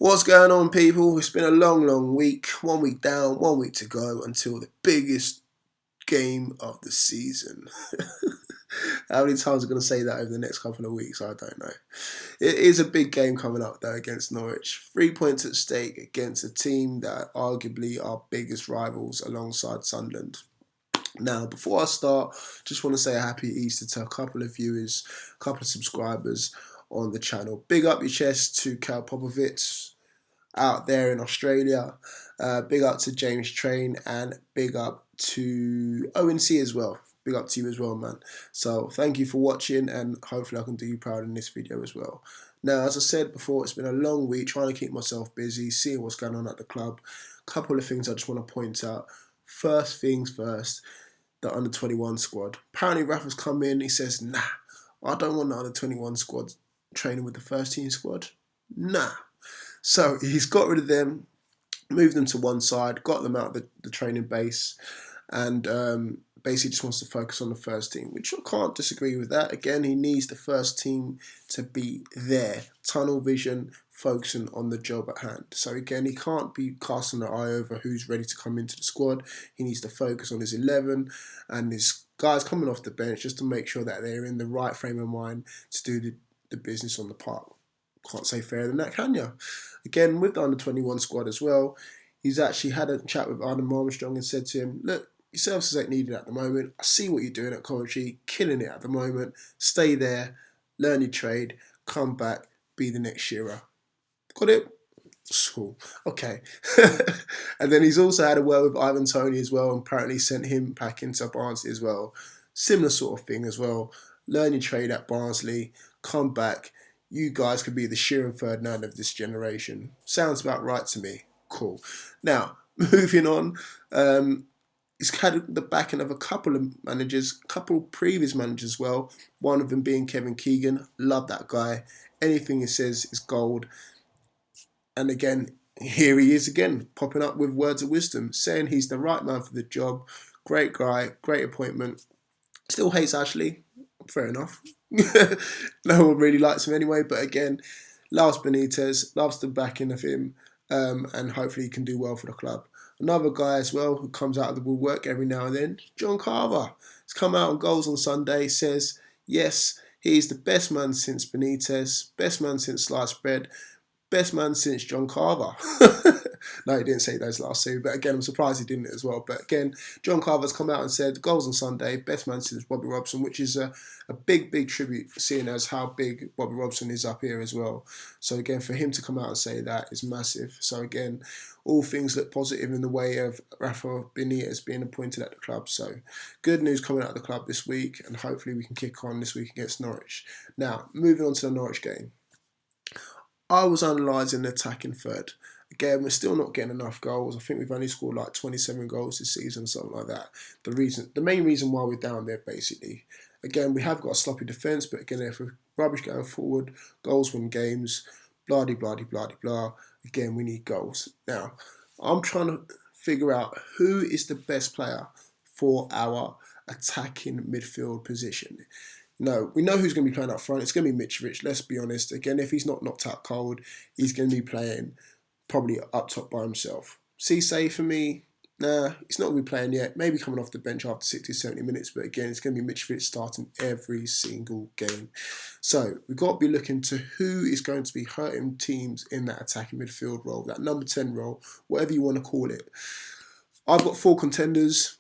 What's going on, people? It's been a long week. 1 week down, 1 week to go until the biggest game of the season. How many times I'm going to say that over the next couple of weeks? I don't know. It is a big game coming up, though, against Norwich. 3 points at stake against a team that are arguably our biggest rivals alongside Sunderland. Now, before I start, just want to say a happy Easter to a couple of viewers, a couple of subscribers on the channel. Big up your chest to Cal Popovich out there in Australia. Big up to James Train and big up to ONC as well. Big up to you as well, man. So thank you for watching, and hopefully I can do you proud in this video as well. Now, as I said before, it's been a long week trying to keep myself busy, seeing what's going on at the club. Couple of things I just want to point out. First things first, the under-21 squad. Apparently Rafa's come in, he says, nah, I don't want the under-21 squad training with the first team squad. Nah. So he's got rid of them, moved them to one side, got them out of the training base, and basically just wants to focus on the first team, which I can't disagree with that. Again, he needs the first team to be there, tunnel vision, focusing on the job at hand. So again, he can't be casting an eye over who's ready to come into the squad. He needs to focus on his 11 and his guys coming off the bench just to make sure that they're in the right frame of mind to do the business on the park. Can't say fairer than that, can you? Again, with the under-21 squad as well, he's actually had a chat with Arden Armstrong and said to him, look, your services ain't needed at the moment. I see what you're doing at Coventry, killing it at the moment. Stay there, learn your trade, come back, be the next Shearer. Got it? Cool. Okay. And then he's also had a word with Ivan Toney as well, and apparently sent him back into Barnsley as well. Similar sort of thing as well. Learn your trade at Barnsley, come back. You guys could be the Shearer Ferdinand of this generation. Sounds about right to me. Cool. Now, moving on. He's had the backing of a couple of managers, a couple previous managers as well. One of them being Kevin Keegan. Love that guy. Anything he says is gold. And again, here he is again, popping up with words of wisdom, saying he's the right man for the job. Great guy, great appointment. Still hates Ashley. Fair enough. No one really likes him anyway, but again, loves Benitez, loves the backing of him, and hopefully he can do well for the club. Another guy as well who comes out of the woodwork every now and then, John Carver. He's come out on Goals on Sunday, says, yes, he's the best man since Benitez, best man since sliced bread, best man since John Carver. No, he didn't say those last two, but again, I'm surprised he didn't as well. But again, John Carver's come out and said, Goals on Sunday, best man since Bobby Robson, which is a big tribute, seeing as how big Bobby Robson is up here as well. So again, for him to come out and say that is massive. So again, all things look positive in the way of Rafa Benitez being appointed at the club. So good news coming out of the club this week, and hopefully we can kick on this week against Norwich. Now, moving on to the Norwich game. I was analysing the attacking third. Again, we're still not getting enough goals. I think we've only scored like 27 goals this season, something like that. The main reason why we're down there, basically. Again, we have got a sloppy defence, but again, if we're rubbish going forward, goals win games, blah, blah, blah, blah, blah. Again, we need goals. Now, I'm trying to figure out who is the best player for our attacking midfield position. No, we know who's going to be playing up front. It's going to be Mitrovic, let's be honest. Again, if he's not knocked out cold, he's going to be playing probably up top by himself. Cisse, for me, nah, he's not going to be playing yet. Maybe coming off the bench after 60, 70 minutes. But again, it's going to be Mitrovic starting every single game. So we've got to be looking to who is going to be hurting teams in that attacking midfield role, that number 10 role, whatever you want to call it. I've got 4 contenders.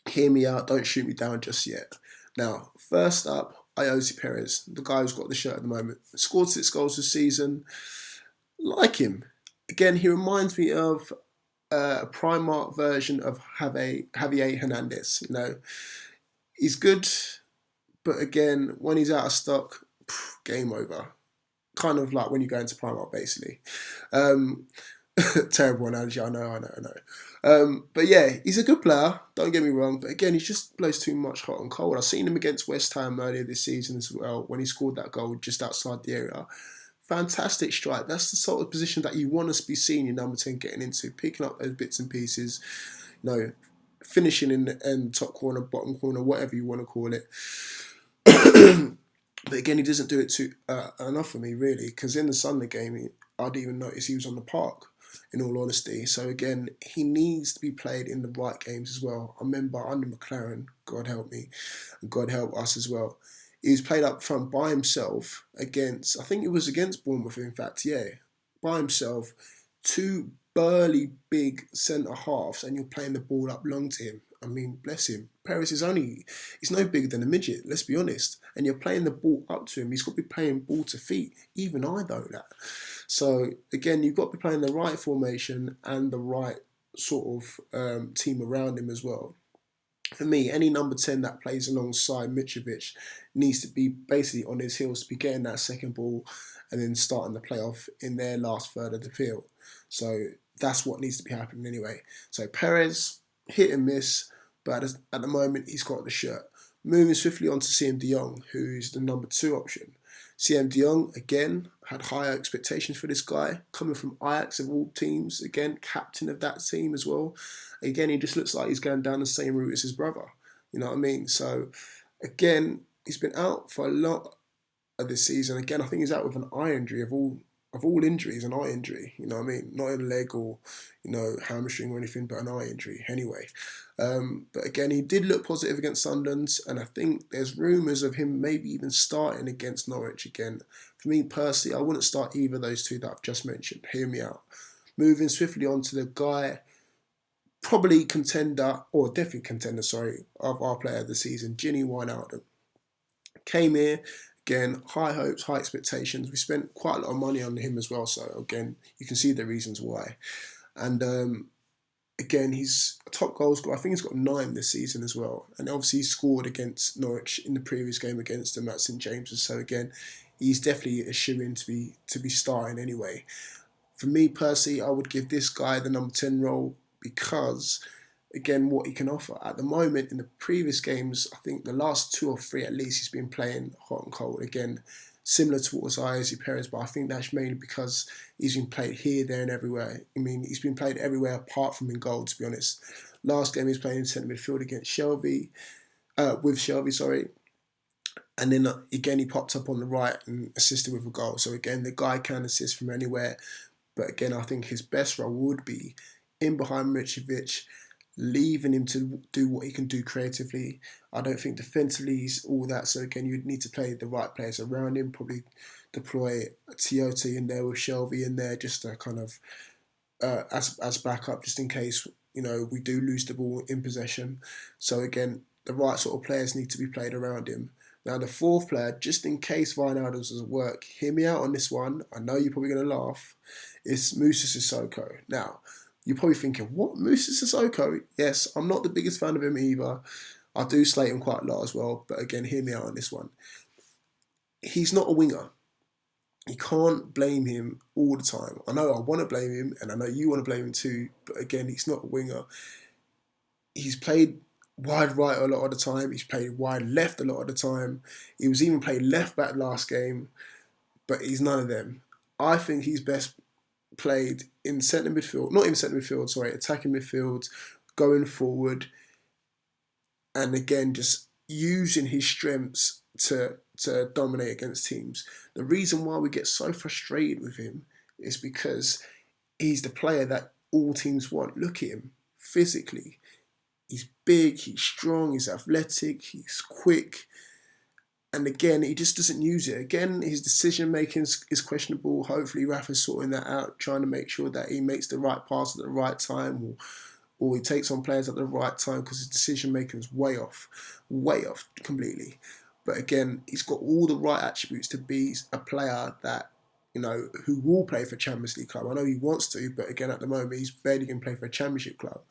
Hear me out. Don't shoot me down just yet. Now, first up, Ayoze Perez, the guy who's got the shirt at the moment. Scored 6 goals this season. Like him. Again, he reminds me of a Primark version of Javier Hernandez. You know, he's good, but again, when he's out of stock, game over. Kind of like when you go into Primark, basically. Terrible analogy, I know. But yeah, he's a good player, don't get me wrong, but again, he just blows too much hot and cold. I've seen him against West Ham earlier this season as well, when he scored that goal just outside the area. Fantastic strike. That's the sort of position that you want to be seeing your number 10 getting into, picking up those bits and pieces, you know, finishing in the end, top corner, bottom corner, whatever you want to call it. But again, he doesn't do it enough for me, really, because in the Sunday game, I'd even notice he was on the park, in all honesty. So again, he needs to be played in the right games as well. I remember under McLaren, God help me, and God help us as well. He was played up front by himself against, I think it was against Bournemouth, in fact, yeah, by himself, two burly big centre halves, and you're playing the ball up long to him. I mean, bless him. Perez he's no bigger than a midget, let's be honest. And you're playing the ball up to him. He's got to be playing ball to feet. Even I know that. So, again, you've got to be playing the right formation and the right sort of team around him as well. For me, any number 10 that plays alongside Mitrovic needs to be basically on his heels to be getting that second ball and then starting the playoff in their last third of the field. So that's what needs to be happening anyway. So Perez, hit and miss, but at the moment he's got the shirt. Moving swiftly on to CM De Jong, who's the number 2 option. CM De Jong, again, had higher expectations for this guy, coming from Ajax of all teams, again, captain of that team as well. Again, he just looks like he's going down the same route as his brother. You know what I mean? So, again, he's been out for a lot of this season. Again, I think he's out with an eye injury of all injuries, an eye injury. You know what I mean? Not a leg or hamstring or anything, but an eye injury. Anyway, but again, he did look positive against Sunderland, and I think there's rumours of him maybe even starting against Norwich again. For me personally, I wouldn't start either of those two that I've just mentioned. Hear me out. Moving swiftly on to the guy, probably contender, or definitely contender, sorry, of our player of the season, Gini Wijnaldum. Came here, again, high hopes, high expectations. We spent quite a lot of money on him as well, so again, you can see the reasons why. And again, he's a top goal scorer. I think he's got 9 this season as well. And obviously he scored against Norwich in the previous game against them at St James's. So again, he's definitely a shoe-in to be starting anyway. For me personally, I would give this guy the number 10 role because, again, what he can offer. At the moment, in the previous games, I think the last 2 or 3 at least, he's been playing hot and cold. Again, similar to what was Izzy Perez, but I think that's mainly because he's been played here, there and everywhere. I mean, he's been played everywhere apart from in goal, to be honest. Last game he was playing in centre midfield against with Shelby, sorry. And then again, he popped up on the right and assisted with a goal. So again, the guy can assist from anywhere. But again, I think his best role would be in behind Mitrovic, leaving him to do what he can do creatively. I don't think defensively he's all that. So again, you'd need to play the right players around him, probably deploy Tiote in there with Shelby in there just to kind of as backup just in case we do lose the ball in possession. So again, the right sort of players need to be played around him. Now the 4th player, just in case Wijnaldum doesn't work, hear me out on this one. I know you're probably going to laugh. It's Moussa Sissoko. Now, you're probably thinking, what, Moussa Sissoko? Yes, I'm not the biggest fan of him either. I do slate him quite a lot as well. But again, hear me out on this one. He's not a winger. You can't blame him all the time. I know I want to blame him, and I know you want to blame him too. But again, he's not a winger. He's played wide right a lot of the time. He's played wide left a lot of the time. He was even played left back last game, but he's none of them. I think he's best played in centre midfield, not in centre midfield, sorry, attacking midfield, going forward, and again, just using his strengths to dominate against teams. The reason why we get so frustrated with him is because he's the player that all teams want. Look at him physically. He's big, he's strong, he's athletic, he's quick. And again, he just doesn't use it. Again, his decision making is questionable. Hopefully, Rafa's sorting that out, trying to make sure that he makes the right pass at the right time, or he takes on players at the right time because his decision making is way off completely. But again, he's got all the right attributes to be a player that who will play for a Champions League club. I know he wants to, but again, at the moment, he's barely going to play for a Championship club.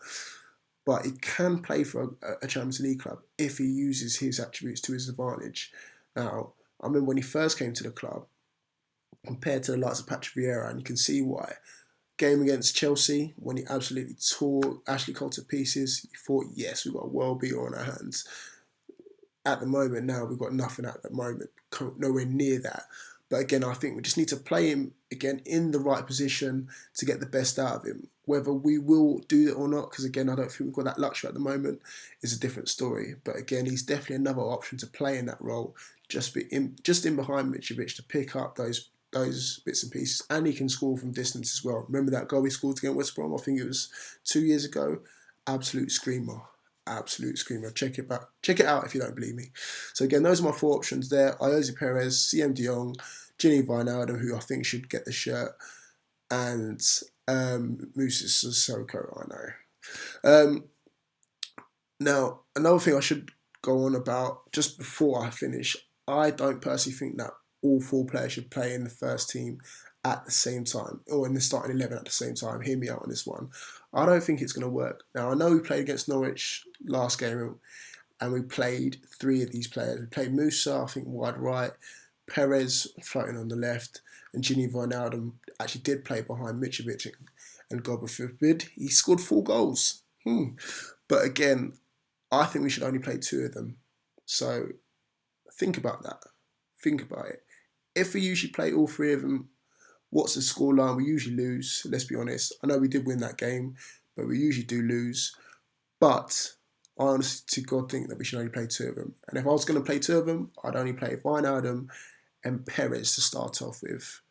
But he can play for a Champions League club if he uses his attributes to his advantage. Now, I remember when he first came to the club, compared to the likes of Patrick Vieira, and you can see why. Game against Chelsea, when he absolutely tore Ashley Cole to pieces, you thought, yes, we've got a world beater on our hands. At the moment now, we've got nothing at the moment, nowhere near that. But again, I think we just need to play him again in the right position to get the best out of him. Whether we will do it or not, because again, I don't think we've got that luxury at the moment, is a different story. But again, he's definitely another option to play in that role, just in behind Mitrovic to pick up those those bits and pieces, and he can score from distance as well. Remember that goal he scored against West Brom? I think it was 2 years ago. Absolute screamer, absolute screamer. Check it out. Check it out if you don't believe me. So again, those are my 4 options there: Ayoze Perez, CM De Jong, Gini Wijnaldum, who I think should get the shirt, and Moussa Sissoko. I know. Now, another thing I should go on about just before I finish, I don't personally think that all 4 players should play in the first team at the same time, or in the starting 11 at the same time. Hear me out on this one. I don't think it's going to work. Now, I know we played against Norwich last game, and we played 3 of these players. We played Musa, I think, wide right, Perez floating on the left, and Gini Wijnaldum actually did play behind Mitrovic, and God forbid, he scored 4 goals. But again, I think we should only play 2 of them. So think about that. Think about it. If we usually play all 3 of them, what's the scoreline? We usually lose, let's be honest. I know we did win that game, but we usually do lose. But I honestly to God think that we should only play 2 of them. And if I was going to play 2 of them, I'd only play Wijnaldum and Perez to start off with.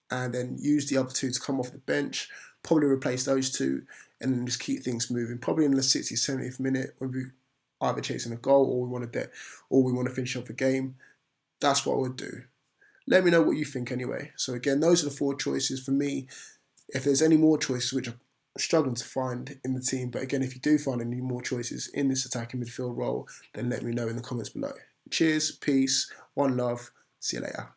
And then use the other 2 to come off the bench, probably replace those 2, and then just keep things moving. Probably in the 60th, 70th minute when we either chasing a goal or we want to finish off a game. That's what I would do. Let me know what you think anyway. So again, those are the 4 choices for me. If there's any more choices, which I'm struggling to find in the team, but again, if you do find any more choices in this attacking midfield role, then let me know in the comments below. Cheers, peace, one love, see you later.